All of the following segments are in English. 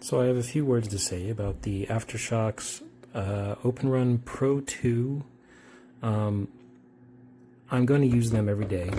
So I have a few words to say about the SHOKZ OpenRun Pro 2. I'm going to use them every day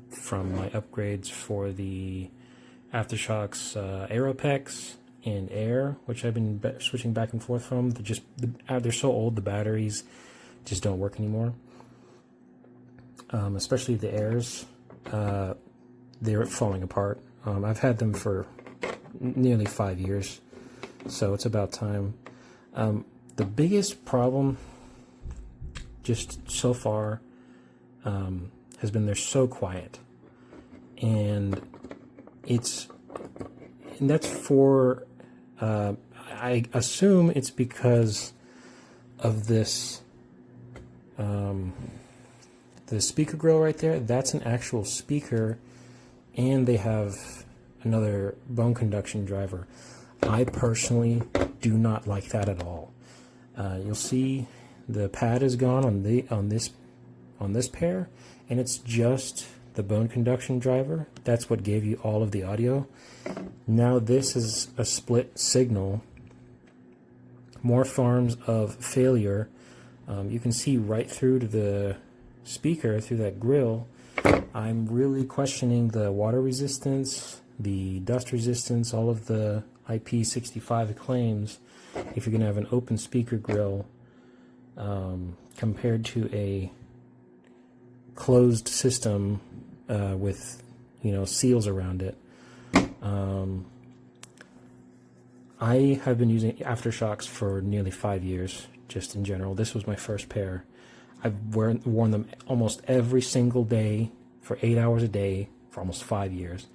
from my upgrades for the SHOKZ Aeropex and Air, which I've been switching back and forth from. They're so old, the batteries just don't work anymore. Especially the Airs, they're falling apart. I've had them for nearly 5 years, so it's about time. The biggest problem just so far has been they're so quiet, and that's for I assume it's because of this the speaker grill right there. That's an actual speaker, and they have another bone conduction driver. I personally do not like that at all. You'll see the pad is gone on this pair, and it's just the bone conduction driver. That's what gave you all of the audio. Now this is a split signal. More forms of failure. You can see right through to the speaker through that grill. I'm really questioning the water resistance, the dust resistance, all of the IP65 claims if you're going to have an open speaker grill compared to a closed system with seals around it. I have been using SHOKZ for nearly 5 years, just in general. This was my first pair. I've worn them almost every single day for 8 hours a day for almost 5 years.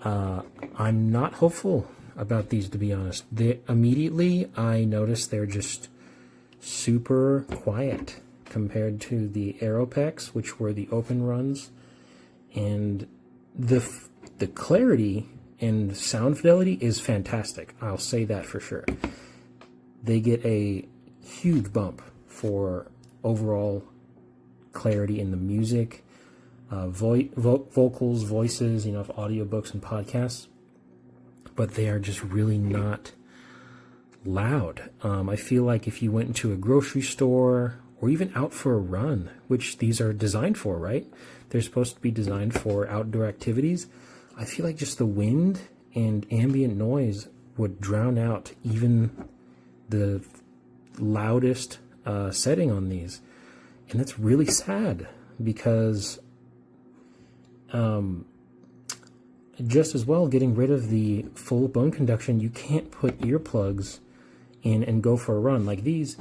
I'm not hopeful about these, to be honest. Immediately I noticed they're just super quiet compared to the Aeropex, which were the open runs, and the clarity and sound fidelity is fantastic. I'll say that for sure. They get a huge bump for overall clarity in the music, vocals, voices, of audiobooks and podcasts, but they are just really not loud. I feel like if you went into a grocery store or even out for a run, which these are designed for, right? They're supposed to be designed for outdoor activities. I feel like just the wind and ambient noise would drown out even the loudest setting on these. And that's really sad because just as well, getting rid of the full bone conduction, you can't put earplugs in and go for a run. Like these,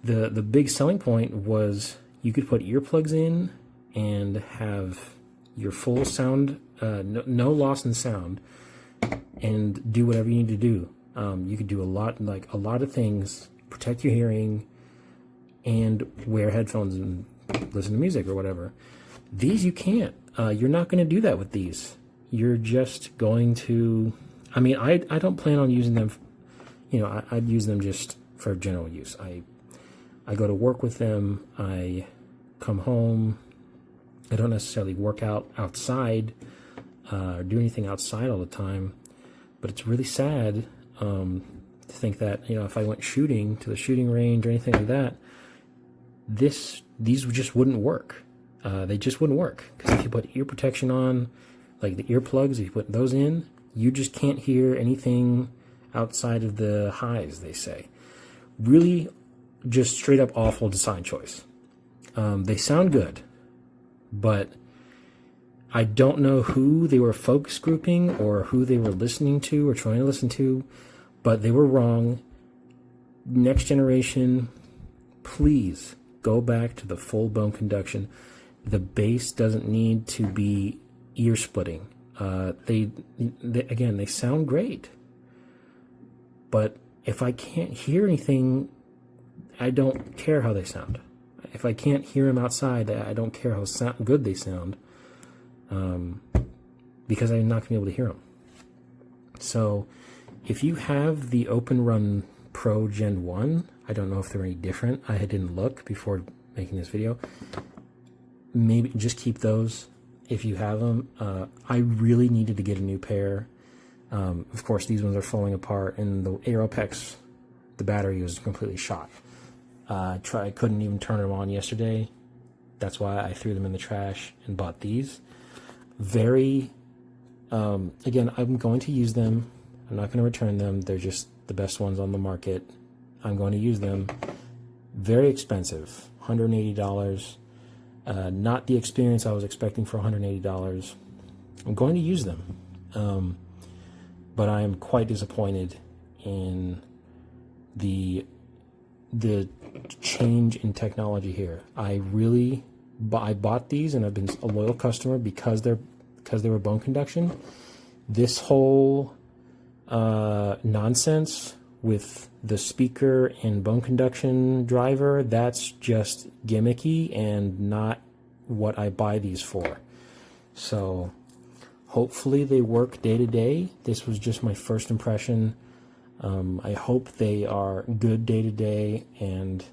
the big selling point was you could put earplugs in and have your full sound, no loss in sound, and do whatever you need to do. You could do a lot of things, protect your hearing, and wear headphones and listen to music or whatever. These you can't. You're not going to do that with these. You're just going to, I don't plan on using them, I'd use them just for general use. I go to work with them, I come home, I don't necessarily work out outside or do anything outside all the time, but it's really sad to think that, if I went shooting to the shooting range or anything like that, these just wouldn't work. They just wouldn't work, because if you put ear protection on, like the earplugs, if you put those in, you just can't hear anything outside of the highs, they say. Really just straight up awful design choice. They sound good, but I don't know who they were focus grouping or who they were listening to or trying to listen to, but they were wrong. Next generation, please go back to the full bone conduction. The bass doesn't need to be ear splitting. They sound great, but if I can't hear anything, I don't care how they sound. If I can't hear them outside, I don't care how good they sound, because I'm not going to be able to hear them. So if you have the OpenRun Pro Gen 1, I don't know if they're any different. I didn't look before making this video. Maybe just keep those if you have them. I really needed to get a new pair. Of course, these ones are falling apart, and the Aeropex, the battery was completely shot. I couldn't even turn them on yesterday. That's why I threw them in the trash and bought these. Very, again, I'm going to use them. I'm not going to return them. They're just the best ones on the market. I'm going to use them. Very expensive, $180. Not the experience I was expecting for $180. I'm going to use them. But I am quite disappointed in the change in technology here. I bought these, and I've been a loyal customer because they were bone conduction. This whole nonsense with the speaker and bone conduction driver, that's just gimmicky and not what I buy these for. So hopefully they work day to day. This was just my first impression. I hope they are good day to day and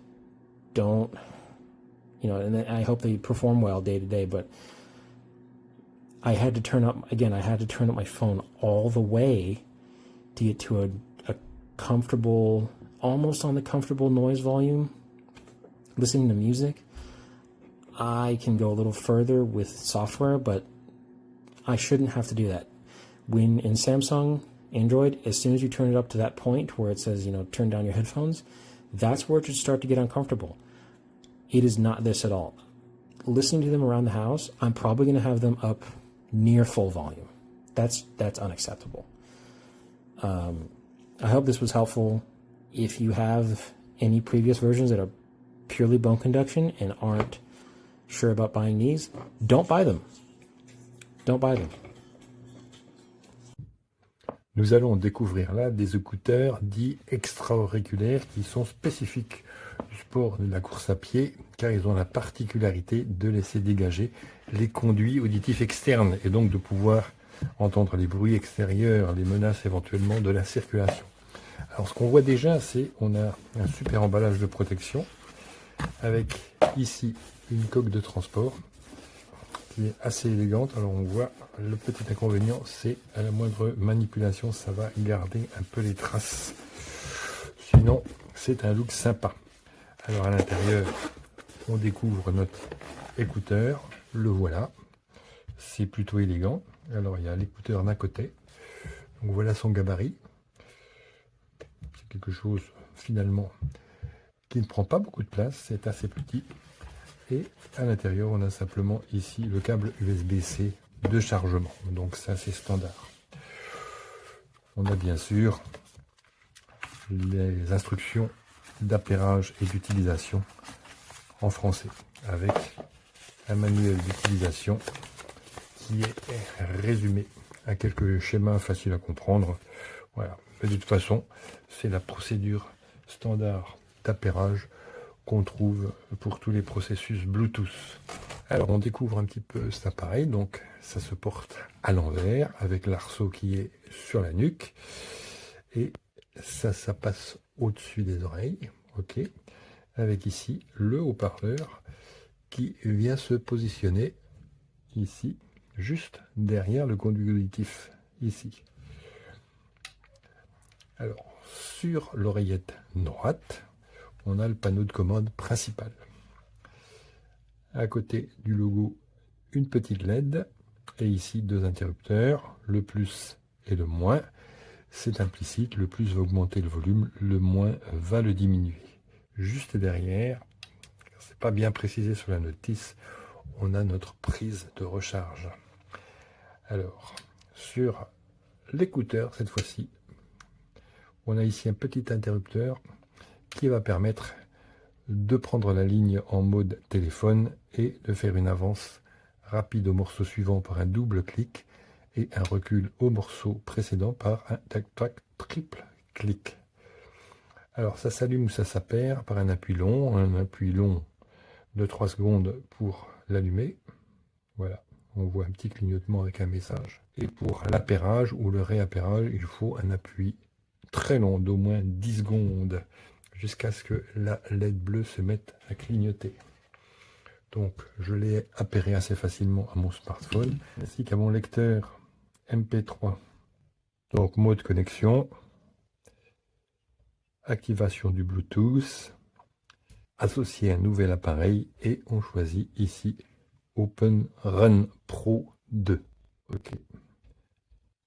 don't, and I hope they perform well day to day, but I had to turn up my phone all the way to get to a comfortable, almost on the comfortable noise volume, listening to music. I can go a little further with software, but I shouldn't have to do that. When in Samsung Android, as soon as you turn it up to that point where it says, turn down your headphones, that's where it should start to get uncomfortable. It is not this at all. Listening to them around the house, I'm probably going to have them up near full volume. That's unacceptable. I hope this was helpful. If you have any previous versions that are purely bone conduction and aren't sure about buying these, don't buy them. Don't buy them. Nous allons découvrir là des écouteurs dits extra-auriculaires qui sont spécifiques du sport de la course à pied, car ils ont la particularité de laisser dégager les conduits auditifs externes et donc de pouvoir entendre les bruits extérieurs, les menaces éventuellement de la circulation. Alors ce qu'on voit déjà, c'est on a un super emballage de protection avec ici une coque de transport qui est assez élégante. Alors on voit le petit inconvénient, c'est à la moindre manipulation, ça va garder un peu les traces. Sinon, c'est un look sympa. Alors à l'intérieur, on découvre notre écouteur. Le voilà. C'est plutôt élégant. Alors il y a l'écouteur d'un côté. Donc voilà son gabarit. C'est quelque chose finalement qui ne prend pas beaucoup de place. C'est assez petit. Et à l'intérieur, on a simplement ici le câble USB-C de chargement. Donc ça, c'est standard. On a bien sûr les instructions d'appairage et d'utilisation en français, avec un manuel d'utilisation qui est résumé à quelques schémas faciles à comprendre. Voilà. Mais de toute façon, c'est la procédure standard d'appairage qu'on trouve pour tous les processus Bluetooth. Alors on découvre un petit peu cet appareil, donc ça se porte à l'envers avec l'arceau qui est sur la nuque et ça passe au-dessus des oreilles, ok, avec ici le haut-parleur qui vient se positionner ici, juste derrière le conduit auditif, ici. Alors sur l'oreillette droite, on a le panneau de commande principal. À côté du logo, une petite LED et ici deux interrupteurs, le plus et le moins. C'est implicite, le plus va augmenter le volume, le moins va le diminuer. Juste derrière, c'est pas bien précisé sur la notice, on a notre prise de recharge. Alors, sur l'écouteur cette fois-ci, on a ici un petit interrupteur qui va permettre de prendre la ligne en mode téléphone et de faire une avance rapide au morceau suivant par un double clic et un recul au morceau précédent par un triple clic. Alors ça s'allume ou ça s'appaire par un appui long de 3 secondes pour l'allumer. Voilà, on voit un petit clignotement avec un message. Et pour l'appairage ou le réappairage, il faut un appui très long d'au moins 10 secondes jusqu'à ce que la LED bleue se mette à clignoter. Donc je l'ai appairé assez facilement à mon smartphone, ainsi qu'à mon lecteur MP3 Donc mode connexion, activation du Bluetooth, associer un nouvel appareil et on choisit ici OpenRun Pro 2. Ok.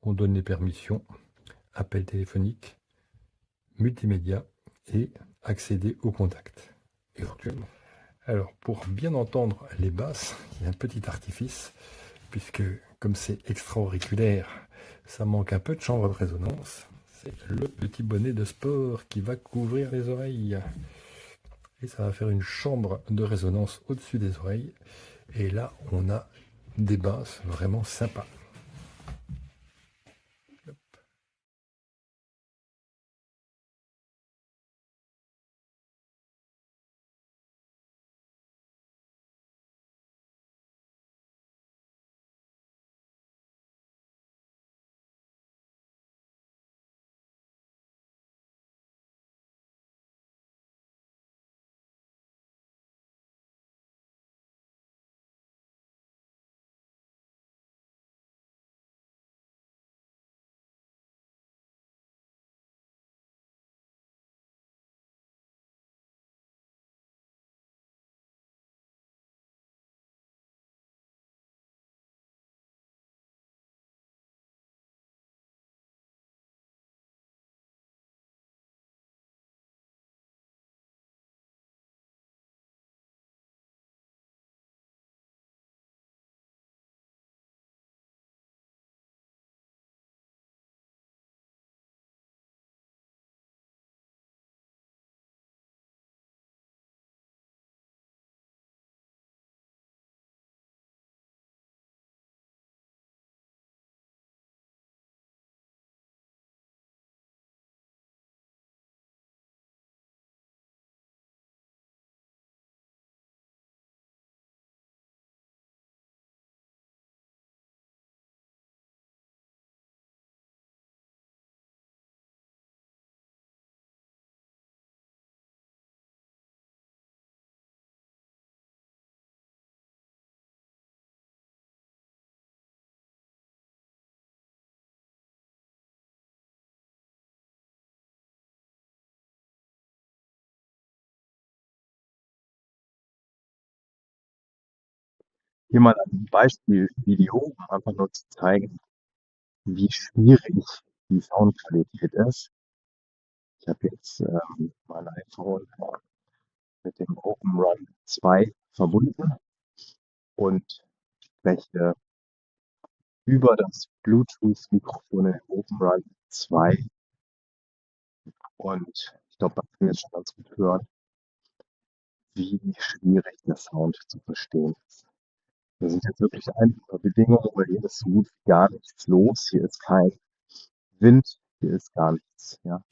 On donne les permissions, appel téléphonique, multimédia et accéder au contact éventuellement. Alors pour bien entendre les basses, il y a un petit artifice puisque comme c'est extra-auriculaire, ça manque un peu de chambre de résonance. C'est le petit bonnet de sport qui va couvrir les oreilles. Et ça va faire une chambre de résonance au-dessus des oreilles. Et là, on a des basses vraiment sympas. Hier mal ein Beispielvideo, um einfach nur zu zeigen, wie schwierig die Soundqualität ist. Ich habe jetzt mein iPhone mit dem OpenRun 2 verbunden und spreche über das Bluetooth-Mikrofon in OpenRun 2 und ich glaube, man kann jetzt schon ganz gut hören, wie schwierig der Sound zu verstehen ist. Das sind jetzt wirklich einfache Bedingungen, weil hier ist so gut wie gar nichts los. Hier ist kein Wind, hier ist gar nichts. Ja.